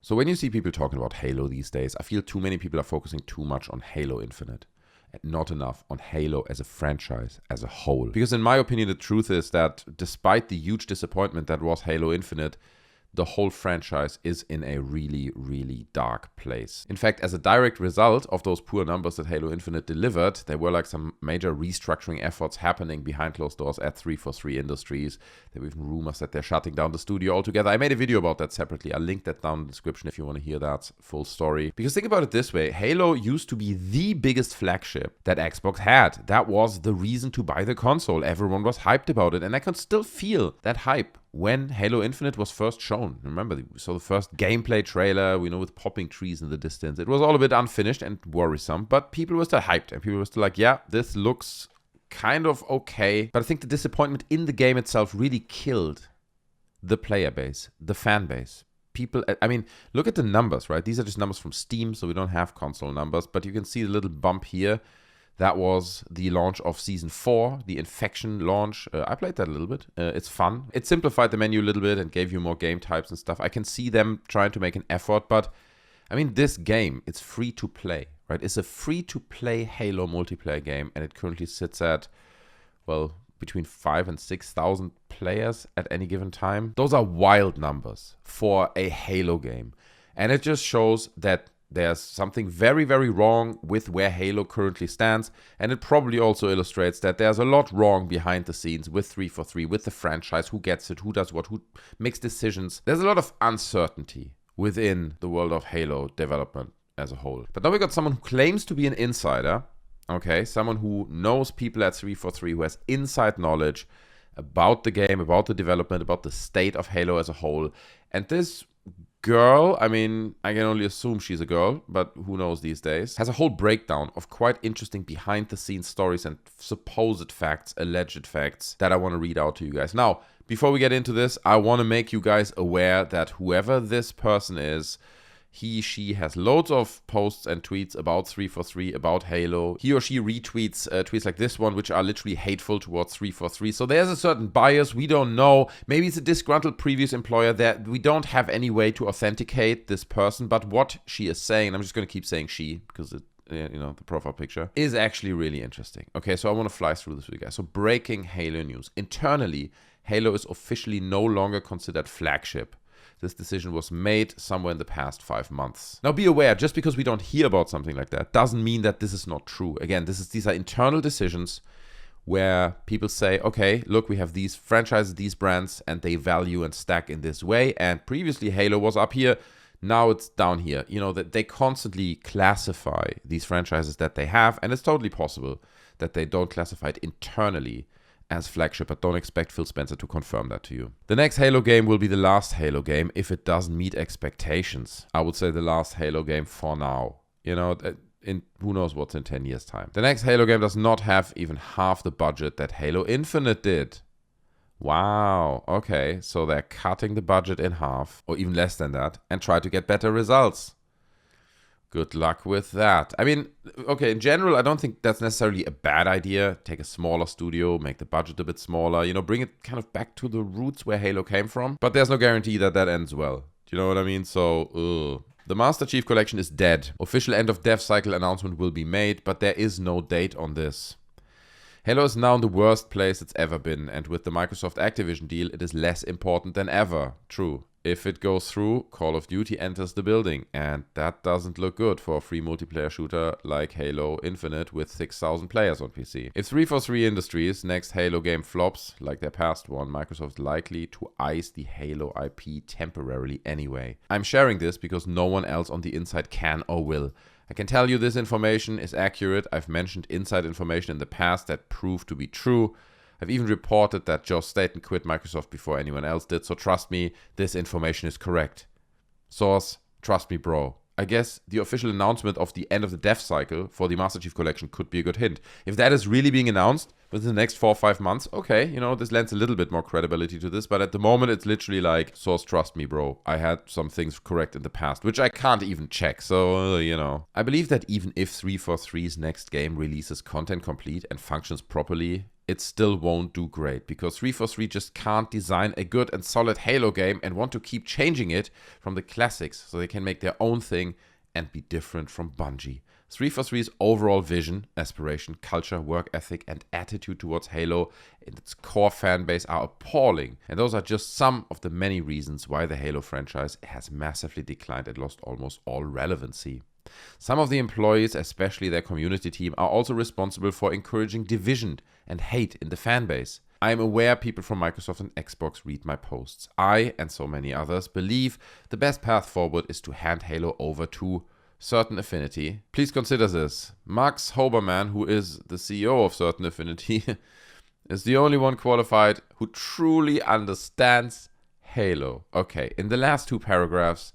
So when you see people talking about Halo these days, I feel too many people are focusing too much on Halo Infinite and not enough on Halo as a franchise as a whole. Because in my opinion, the truth is that despite the huge disappointment that was Halo Infinite, the whole franchise is in a really, really dark place. In fact, as a direct result of those poor numbers that Halo Infinite delivered, there were like some major restructuring efforts happening behind closed doors at 343 Industries. There were even rumors that they're shutting down the studio altogether. I made a video about that separately. I'll link that down in the description if you want to hear that full story. Because think about it this way, Halo used to be the biggest flagship that Xbox had. That was the reason to buy the console. Everyone was hyped about it, and I can still feel that hype when Halo Infinite was first shown. Remember, we saw the first gameplay trailer, with popping trees in the distance. It was all a bit unfinished and worrisome, but people were still hyped, and people were still like, yeah, this looks kind of okay. But I think the disappointment in the game itself really killed the player base, the fan base. People, look at the numbers, right? These are just numbers from Steam, so we don't have console numbers, but you can see the little bump here. That was the launch of Season 4, the Infection launch. I played that a little bit. It's fun. It simplified the menu a little bit and gave you more game types and stuff. I can see them trying to make an effort, but this game, it's free to play, right? It's a free to play Halo multiplayer game, and it currently sits at, between 5,000 and 6,000 players at any given time. Those are wild numbers for a Halo game. And it just shows that there's something very, very wrong with where Halo currently stands, and it probably also illustrates that there's a lot wrong behind the scenes with 343, with the franchise, who gets it, who does what, who makes decisions. There's a lot of uncertainty within the world of Halo development as a whole. But now we got someone who claims to be an insider, okay, someone who knows people at 343, who has inside knowledge about the game, about the development, about the state of Halo as a whole, and this girl, I can only assume she's a girl, but who knows these days, has a whole breakdown of quite interesting behind-the-scenes stories and supposed facts, alleged facts, that I want to read out to you guys. Now, before we get into this, I want to make you guys aware that whoever this person is, she has loads of posts and tweets about 343, about Halo. He or she retweets tweets like this one, which are literally hateful towards 343. So there's a certain bias. We don't know. Maybe it's a disgruntled previous employer that we don't have any way to authenticate this person. But what she is saying, and I'm just going to keep saying she because the profile picture is actually really interesting. Okay, so I want to fly through this with you guys. So breaking Halo news. Internally, Halo is officially no longer considered flagship. This decision was made somewhere in the past 5 months. Now be aware, just because we don't hear about something like that doesn't mean that this is not true. Again, these are internal decisions where people say, okay, look, we have these franchises, these brands, and they value and stack in this way. And previously Halo was up here, now it's down here. That they constantly classify these franchises that they have, and it's totally possible that they don't classify it internally as flagship, but don't expect Phil Spencer to confirm that to you. The next Halo game will be the last Halo game if it doesn't meet expectations. I would say the last Halo game for now. In who knows what's in 10 years' time. The next Halo game does not have even half the budget that Halo Infinite did. Wow, okay, so they're cutting the budget in half, or even less than that, and try to get better results. Good luck with that. Okay, in general, I don't think that's necessarily a bad idea. Take a smaller studio, make the budget a bit smaller, bring it kind of back to the roots where Halo came from. But there's no guarantee that that ends well. Do you know what I mean? So, The Master Chief Collection is dead. Official end of dev cycle announcement will be made, but there is no date on this. Halo is now in the worst place it's ever been, and with the Microsoft Activision deal, it is less important than ever. True. If it goes through, Call of Duty enters the building, and that doesn't look good for a free multiplayer shooter like Halo Infinite with 6,000 players on PC. If 343 Industries' next Halo game flops, like their past one, Microsoft is likely to ice the Halo IP temporarily anyway. I'm sharing this because no one else on the inside can or will. I can tell you this information is accurate. I've mentioned inside information in the past that proved to be true. I've even reported that Joe Staten quit Microsoft before anyone else did, so trust me, this information is correct. Source, trust me, bro. I guess the official announcement of the end of the dev cycle for the Master Chief Collection could be a good hint. If that is really being announced within the next 4 or 5 months, okay, this lends a little bit more credibility to this, but at the moment it's literally like, source, trust me, bro. I had some things correct in the past, which I can't even check, so, I believe that even if 343's next game releases content complete and functions properly, it still won't do great because 343 just can't design a good and solid Halo game and want to keep changing it from the classics so they can make their own thing and be different from Bungie. 343's overall vision, aspiration, culture, work ethic, and attitude towards Halo and its core fan base are appalling. And those are just some of the many reasons why the Halo franchise has massively declined and lost almost all relevancy. Some of the employees, especially their community team, are also responsible for encouraging division and hate in the fan base. I am aware people from Microsoft and Xbox read my posts. I, and so many others, believe the best path forward is to hand Halo over to Certain Affinity. Please consider this. Max Hoberman, who is the CEO of Certain Affinity, is the only one qualified who truly understands Halo. Okay, in the last 2 paragraphs,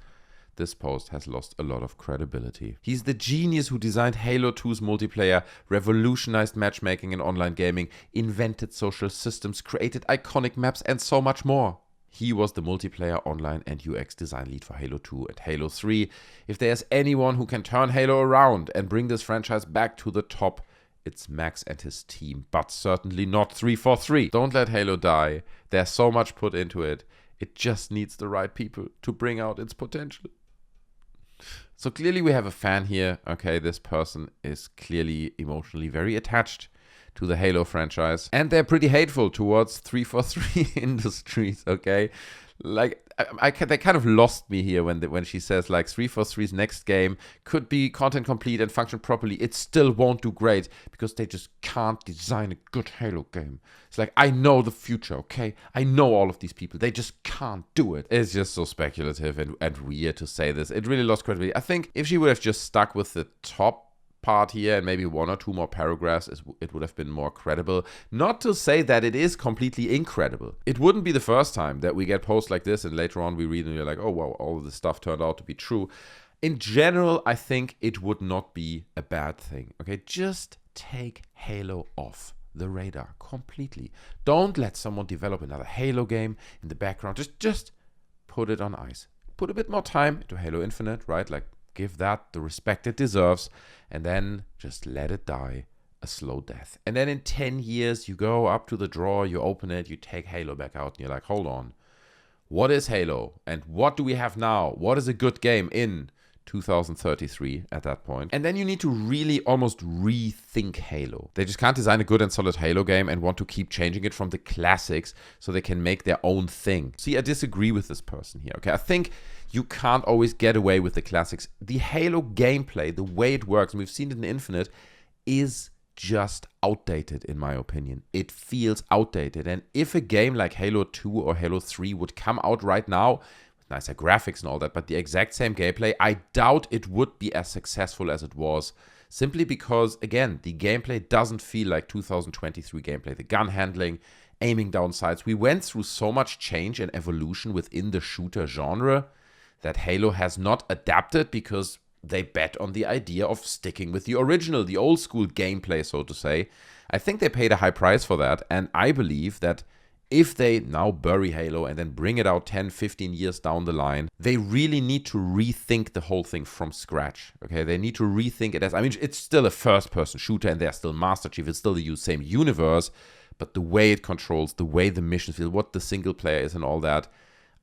this post has lost a lot of credibility. He's the genius who designed Halo 2's multiplayer, revolutionized matchmaking in online gaming, invented social systems, created iconic maps, and so much more. He was the multiplayer, online, and UX design lead for Halo 2 and Halo 3. If there's anyone who can turn Halo around and bring this franchise back to the top, it's Max and his team, but certainly not 343. Don't let Halo die. There's so much put into it. It just needs the right people to bring out its potential. So clearly we have a fan here. Okay, this person is clearly emotionally very attached to the Halo franchise. And they're pretty hateful towards 343 Industries, okay? Like, they kind of lost me here when she says, like, 343's next game could be content complete and function properly. It still won't do great because they just can't design a good Halo game. It's like, I know the future, okay? I know all of these people. They just can't do it. It's just so speculative and weird to say this. It really lost credibility. I think if she would have just stuck with the top part here and maybe 1 or 2 more paragraphs, it would have been more credible. Not to say that it is completely incredible. It wouldn't be the first time that we get posts like this and later on we read and you're like, oh wow, all of this stuff turned out to be true. In general, I think it would not be a bad thing. Okay, just take Halo off the radar completely. Don't let someone develop another Halo game in the background. Just put it on ice. Put a bit more time into Halo Infinite, right? Like, give that the respect it deserves, and then just let it die a slow death. And then in 10 years, you go up to the drawer, you open it, you take Halo back out, and you're like, hold on. What is Halo? And what do we have now? What is a good game in 2033 at that point? And then you need to really almost rethink Halo. They just can't design a good and solid Halo game and want to keep changing it from the classics so they can make their own thing. See, I disagree with this person here, okay? I think you can't always get away with the classics. The Halo gameplay, the way it works, and we've seen it in Infinite, is just outdated in my opinion. It feels outdated. And if a game like Halo 2 or Halo 3 would come out right now, with nicer graphics and all that, but the exact same gameplay, I doubt it would be as successful as it was. Simply because, again, the gameplay doesn't feel like 2023 gameplay. The gun handling, aiming down sights. We went through so much change and evolution within the shooter genre that Halo has not adapted because they bet on the idea of sticking with the original, the old school gameplay, so to say. I think they paid a high price for that, and I believe that if they now bury Halo and then bring it out 10, 15 years down the line, they really need to rethink the whole thing from scratch, okay? They need to rethink it as, I mean, it's still a first-person shooter and they're still Master Chief, it's still the same universe, but the way it controls, the way the missions feel, what the single player is and all that,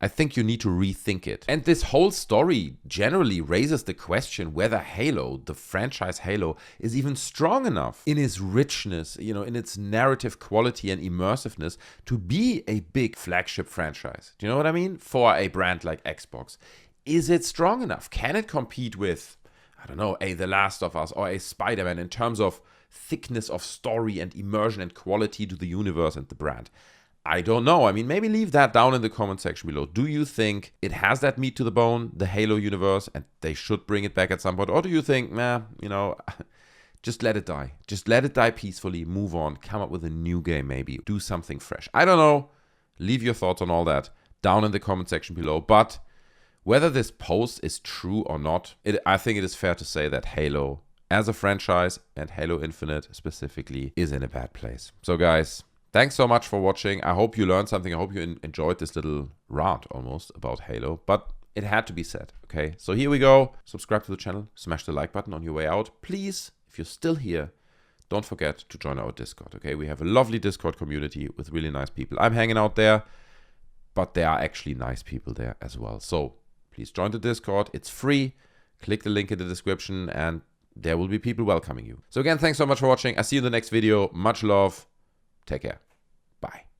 I think you need to rethink it. And this whole story generally raises the question whether Halo, the franchise Halo, is even strong enough in its richness, you know, in its narrative quality and immersiveness to be a big flagship franchise. Do you know what I mean? For a brand like Xbox. Is it strong enough? Can it compete with, I don't know, a The Last of Us or a Spider-Man in terms of thickness of story and immersion and quality to the universe and the brand? I don't know. I mean, maybe leave that down in the comment section below. Do you think it has that meat to the bone, the Halo universe, and they should bring it back at some point? Or do you think, nah, you know, just let it die. Just let it die peacefully, move on, come up with a new game maybe, do something fresh. I don't know. Leave your thoughts on all that down in the comment section below. But whether this post is true or not, I think it is fair to say that Halo as a franchise and Halo Infinite specifically is in a bad place. So guys, thanks so much for watching. I hope you learned something. I hope you enjoyed this little rant almost about Halo, but it had to be said, okay? So here we go. Subscribe to the channel, smash the like button on your way out. Please, if you're still here, don't forget to join our Discord, okay? We have a lovely Discord community with really nice people. I'm hanging out there, but there are actually nice people there as well. So please join the Discord. It's free. Click the link in the description and there will be people welcoming you. So again, thanks so much for watching. I see you in the next video. Much love. Take care.